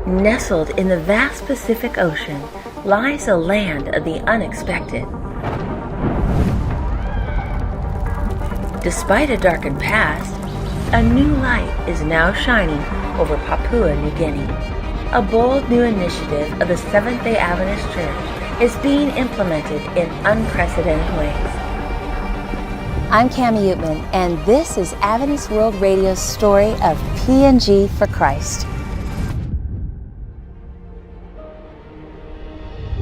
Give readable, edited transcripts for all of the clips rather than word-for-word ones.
Nestled in the vast Pacific Ocean lies a land of the unexpected. Despite a darkened past, a new light is now shining over Papua New Guinea. A bold new initiative of the Seventh-day Adventist Church is being implemented in unprecedented ways. I'm Cami Utman, and this is Adventist World Radio's story of P&G for Christ.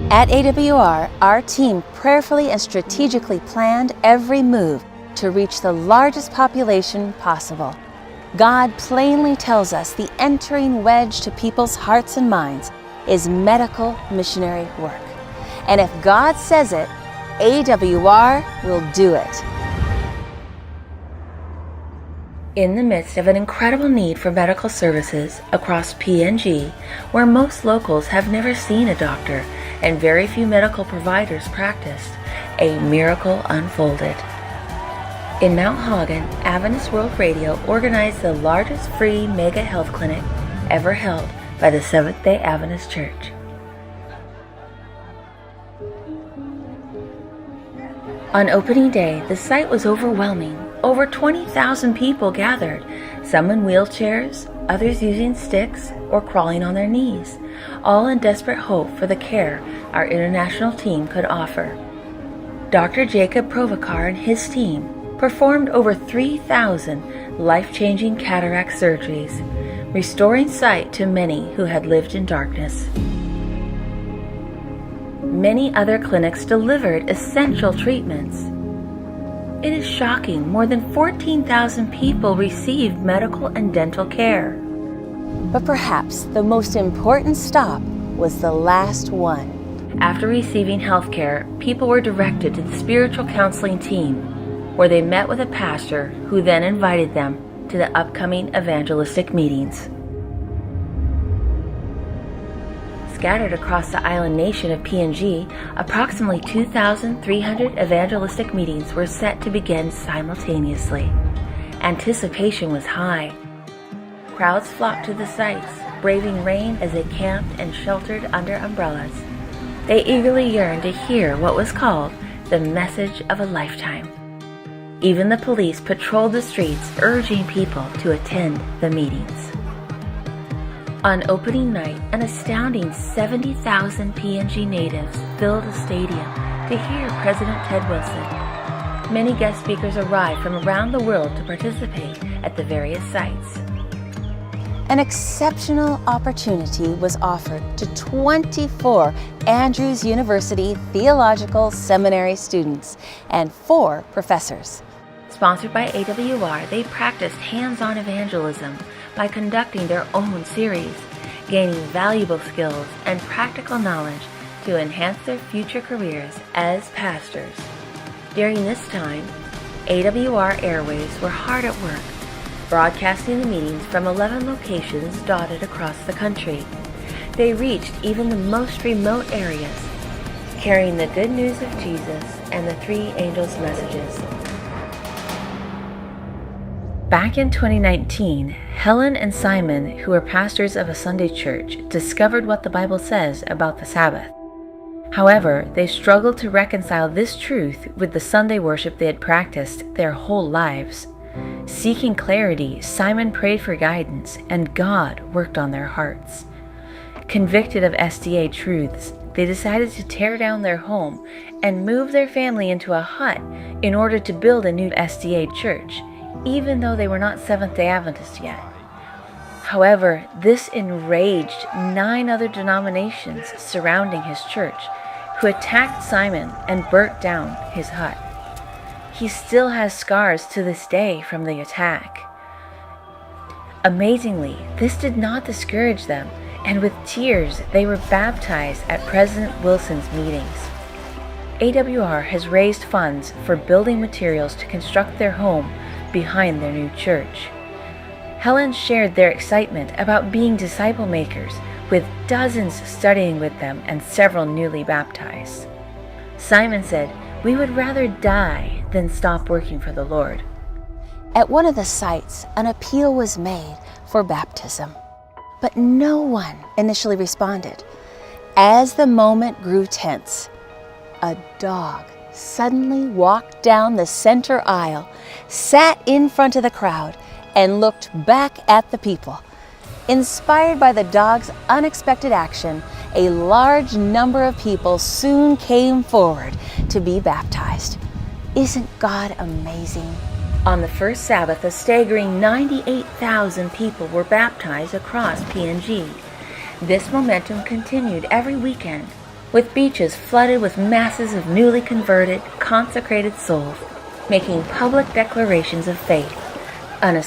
At AWR, our team prayerfully and strategically planned every move to reach the largest population possible. God plainly tells us the entering wedge to people's hearts and minds is medical missionary work. And if God says it, AWR will do it. In the midst of an incredible need for medical services across PNG, where most locals have never seen a doctor and very few medical providers practiced, a miracle unfolded. In Mount Hagen, Adventist World Radio organized the largest free mega health clinic ever held by the Seventh-day Adventist Church. On opening day, the site was overwhelming. Over 20,000 people gathered, some in wheelchairs, others using sticks or crawling on their knees, all in desperate hope for the care our international team could offer. Dr. Jacob Provocar and his team performed over 3,000 life-changing cataract surgeries, restoring sight to many who had lived in darkness. Many other clinics delivered essential treatments. It is shocking, more than 14,000 people received medical and dental care. But perhaps the most important stop was the last one. After receiving health care, people were directed to the spiritual counseling team, where they met with a pastor who then invited them to the upcoming evangelistic meetings. Scattered across the island nation of PNG, approximately 2,300 evangelistic meetings were set to begin simultaneously. Anticipation was high. Crowds flocked to the sites, braving rain as they camped and sheltered under umbrellas. They eagerly yearned to hear what was called the message of a lifetime. Even the police patrolled the streets, urging people to attend the meetings. On opening night, an astounding 70,000 PNG natives filled a stadium to hear President Ted Wilson. Many guest speakers arrived from around the world to participate at the various sites. An exceptional opportunity was offered to 24 Andrews University Theological Seminary students and 4 professors. Sponsored by AWR, they practiced hands-on evangelism by conducting their own series, gaining valuable skills and practical knowledge to enhance their future careers as pastors. During this time, AWR Airways were hard at work, broadcasting the meetings from 11 locations dotted across the country. They reached even the most remote areas, carrying the good news of Jesus and the 3 angels' messages. Back in 2019, Helen and Simon, who were pastors of a Sunday church, discovered what the Bible says about the Sabbath. However, they struggled to reconcile this truth with the Sunday worship they had practiced their whole lives. Seeking clarity, Simon prayed for guidance, and God worked on their hearts. Convicted of SDA truths, they decided to tear down their home and move their family into a hut in order to build a new SDA church, even though they were not Seventh-day Adventists yet. However, this enraged 9 other denominations surrounding his church, who attacked Simon and burnt down his hut. He still has scars to this day from the attack. Amazingly, this did not discourage them, and with tears they were baptized at President Wilson's meetings. AWR has raised funds for building materials to construct their home behind their new church. Helen shared their excitement about being disciple makers, with dozens studying with them and several newly baptized. Simon said, "We would rather die than stop working for the Lord." At one of the sites, an appeal was made for baptism. but no one initially responded. As the moment grew tense, a dog suddenly walked down the center aisle, sat in front of the crowd, and looked back at the people. Inspired by the dog's unexpected action, a large number of people soon came forward to be baptized. Isn't God amazing? On the first Sabbath, a staggering 98,000 people were baptized across PNG. This momentum continued every weekend, with beaches flooded with masses of newly converted, consecrated souls, making public declarations of faith. On a